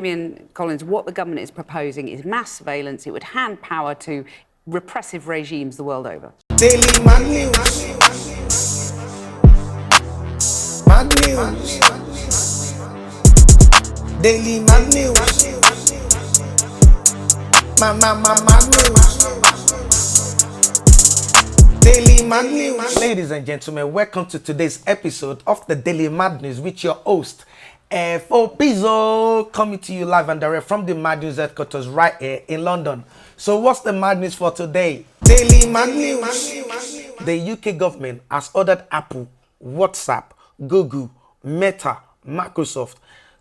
Damien Collins, what the government is proposing is mass surveillance. It would hand power to repressive regimes the world over. Daily mad news. Mad news. Daily mad news. Mad news. Daily mad news. Ladies and gentlemen, welcome to today's episode of the Daily Mad News with your host, F.O. Pizzo, coming to you live and direct from the Mad News headquarters right here in London. So what's the Mad News for today? Daily mad news. The UK government has ordered Apple, WhatsApp, Google, Meta, Microsoft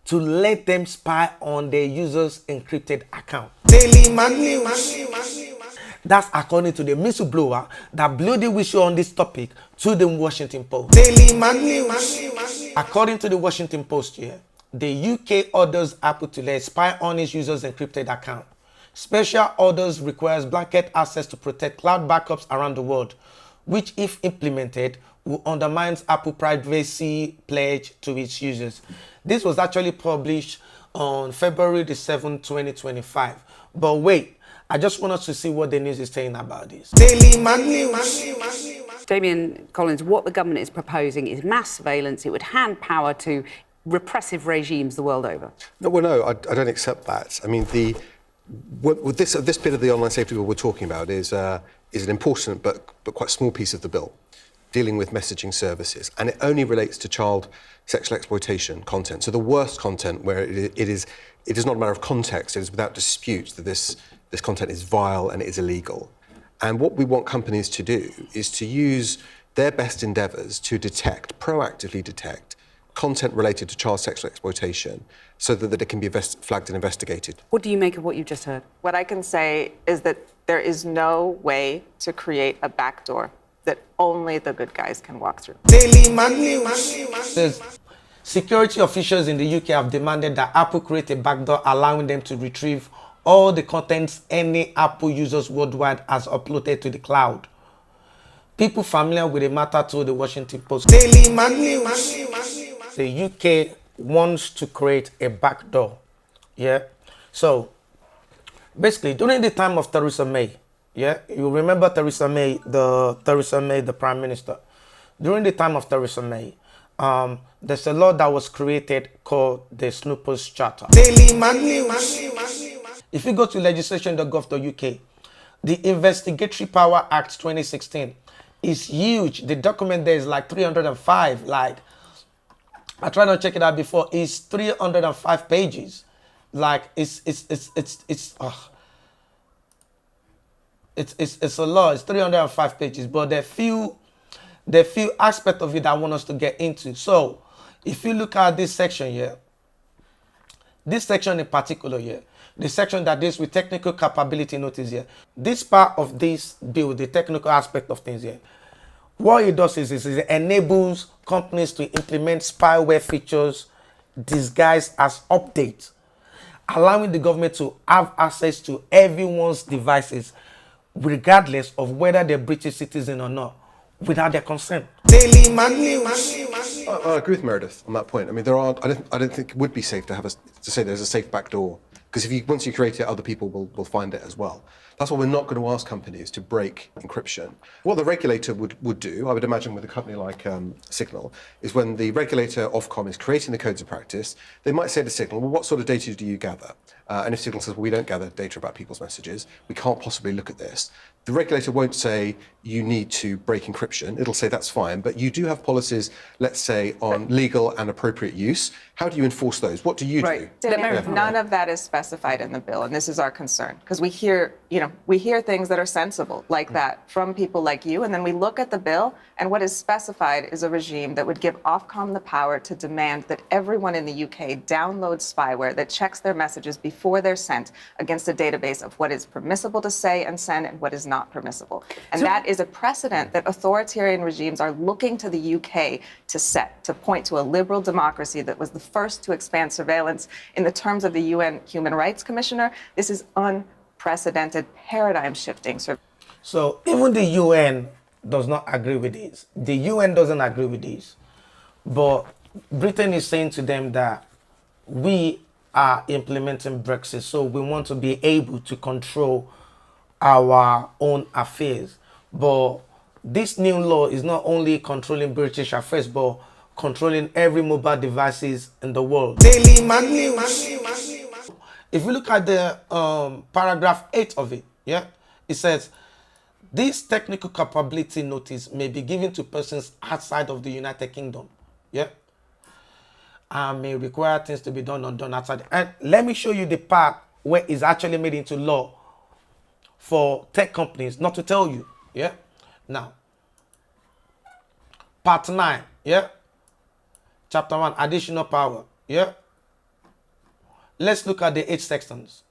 to let them spy on their users' encrypted account. Daily mad news. That's according to the whistleblower that blew the whistle on this topic to the Washington Post. Daily mad news. According to the Washington Post here, the UK orders Apple to let spy on its users' encrypted account. Special orders requires blanket access to protect cloud backups around the world, which if implemented will undermine Apple privacy pledge to its users. This was actually published on February the 7th, 2025. But wait, I just want us to see what the news is saying about this. Daily mad news. Damien Collins, what the government is proposing is mass surveillance. It would hand power to repressive regimes the world over. No, I don't accept that. I mean, this bit of the online safety bill we're talking about is an important but quite small piece of the bill, dealing with messaging services, and it only relates to child sexual exploitation content. So the worst content, where it is not a matter of context, it is without dispute that this content is vile and it is illegal. And what we want companies to do is to use their best endeavours to proactively detect content related to child sexual exploitation so that it can be flagged and investigated. What do you make of what you've just heard? What I can say is that there is no way to create a backdoor that only the good guys can walk through. Daily mad news. Security officials in the UK have demanded that Apple create a backdoor allowing them to retrieve all the contents any Apple users worldwide has uploaded to the cloud. People familiar with the matter told the Washington Post. Daily mad news. The UK wants to create a backdoor. Yeah. So basically, during the time of Theresa May, yeah, you remember Theresa May, the Prime Minister. During the time of Theresa May, there's a law that was created called the Snoopers Charter. Daily mad news. If you go to legislation.gov.uk, the Investigatory Power Act 2016 is huge. The document there is like 305. Like, I tried to check it out before. It's 305 pages. Like, it's a law. It's 305 pages, but there are few aspects of it I want us to get into. So, if you look at this section here, this section in particular here, the section that deals with technical capability notice here, this part of this bill, the technical aspect of things here, what it does is it enables companies to implement spyware features disguised as updates, allowing the government to have access to everyone's devices, regardless of whether they're British citizen or not, without their consent. Daily mad news. I agree with Meredith on that point. I mean, I don't think it would be safe to say there's a safe backdoor, because once you create it, other people will find it as well. That's why we're not going to ask companies to break encryption. What the regulator would do, I would imagine with a company like Signal, is when the regulator, Ofcom, is creating the codes of practice, they might say to Signal, well, what sort of data do you gather? And if Signal says, well, we don't gather data about people's messages, we can't possibly look at this, the regulator won't say you need to break encryption. It'll say that's fine, but you do have policies, let's say, on legal and appropriate use. How do you enforce those? What do you do? None of that is specified in the bill, and this is our concern, because we hear things that are sensible like that from people like you, and then we look at the bill, and what is specified is a regime that would give Ofcom the power to demand that everyone in the UK download spyware that checks their messages before they're sent against a database of what is permissible to say and send and what is not permissible. And that is a precedent that authoritarian regimes are looking to the UK to set, to point to a liberal democracy that was the first to expand surveillance in the terms of the UN Human Rights Commissioner. This is unprecedented paradigm shifting. So even the UN does not agree with this. The UN doesn't agree with this. But Britain is saying to them that we are implementing Brexit. So we want to be able to control our own affairs. But this new law is not only controlling British affairs, but controlling every mobile devices in the world. Daily man news. If you look at the paragraph 8 of it, yeah, it says, this technical capability notice may be given to persons outside of the United Kingdom, yeah, and may require things to be done or done outside. And let me show you the part where it's actually made into law for tech companies, not to tell you, yeah. Now, part 9, yeah, chapter 1, additional power, yeah. Let's look at the 8 sections.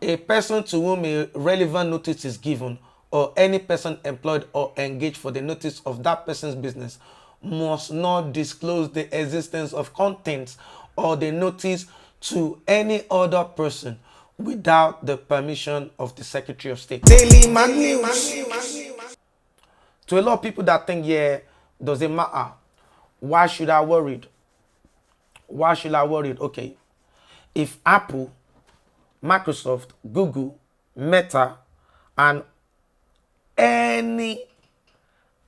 A person to whom a relevant notice is given, or any person employed or engaged for the notice of that person's business, must not disclose the existence of contents or the notice to any other person without the permission of the Secretary of State. Daily man news. To a lot of people that think, yeah, does it matter? Why should I worry? Why should I worry? Okay, if Apple, Microsoft, Google, Meta, and any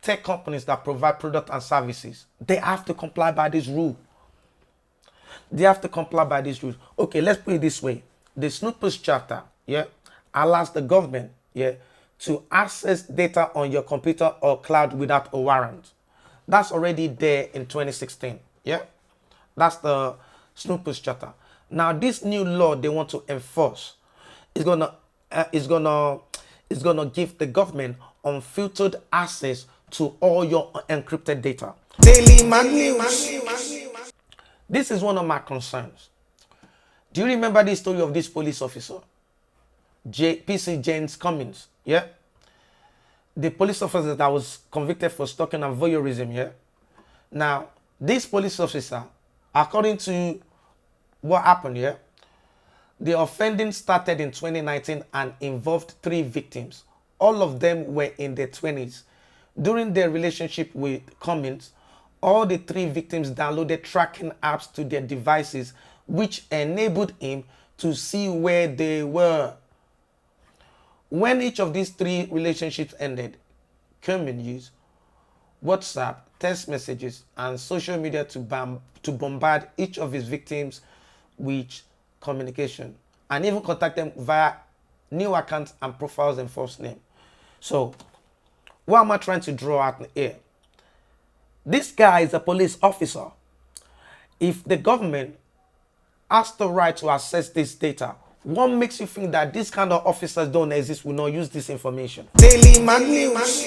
tech companies that provide product and services, they have to comply by this rule. They have to comply by these rules. Okay, let's put it this way. The Snoopers Charter, yeah, allows the government, yeah, to access data on your computer or cloud without a warrant. That's already there in 2016, yeah. That's the Snoopers Charter. Now, this new law they want to enforce is gonna give the government unfiltered access to all your encrypted data. Daily man news. This is one of my concerns. Do you remember the story of this police officer, PC James Cummins? Yeah, the police officer that was convicted for stalking and voyeurism. Yeah. Now, this police officer, according to what happened here, the offending started in 2019 and involved 3 victims. All of them were in their 20s. During their relationship with Cummins, all the 3 victims downloaded tracking apps to their devices, which enabled him to see where they were. When each of these 3 relationships ended, Cummins used WhatsApp, text messages, and social media to bombard each of his victims with communication, and even contact them via new accounts and profiles and false name. So, what am I trying to draw out here? This guy is a police officer. If the government has the right to access this data, what makes you think that this kind of officers don't exist, will not use this information? Daily man news.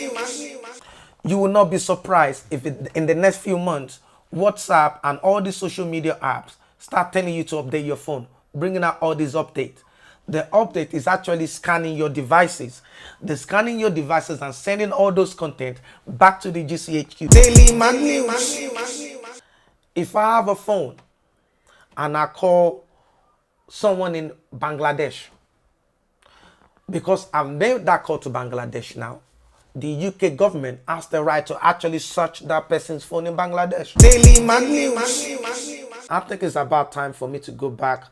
You will not be surprised if in the next few months, WhatsApp and all the social media apps start telling you to update your phone, bringing out all these updates. The update is actually scanning your devices. The scanning your devices and sending all those content back to the GCHQ. Daily man news. If I have a phone and I call someone in Bangladesh, because I've made that call to Bangladesh now, the UK government has the right to actually search that person's phone in Bangladesh. Daily man news. I think it's about time for me to go back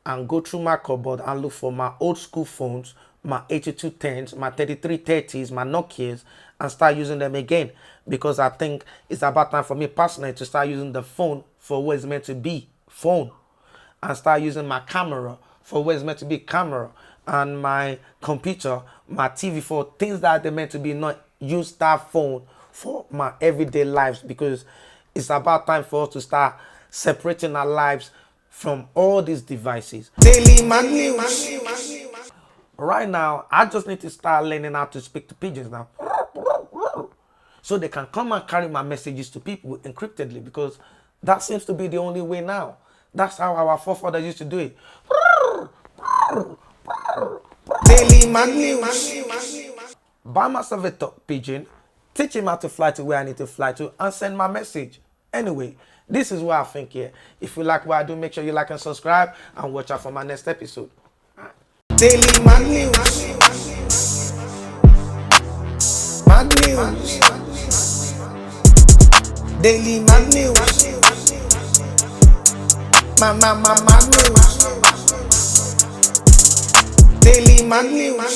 and go through my cupboard and look for my old school phones, my 8210s, my 3330s, my Nokias, and start using them again. Because I think it's about time for me personally to start using the phone for what it's meant to be, phone. And start using my camera for what it's meant to be, camera. And my computer, my TV for things that they're meant to be, not use that phone for my everyday lives. Because it's about time for us to start separating our lives from all these devices. Daily man news. Right now, I just need to start learning how to speak to pigeons now. So they can come and carry my messages to people encryptedly, because that seems to be the only way now. That's how our forefathers used to do it. Daily man news. Buy myself a pigeon, teach him how to fly to where I need to fly to, and send my message. Anyway, this is what I think here. If you like what I do, make sure you like and subscribe, and watch out for my next episode. Daily man news. Man news. Daily man news. news. Daily mad news.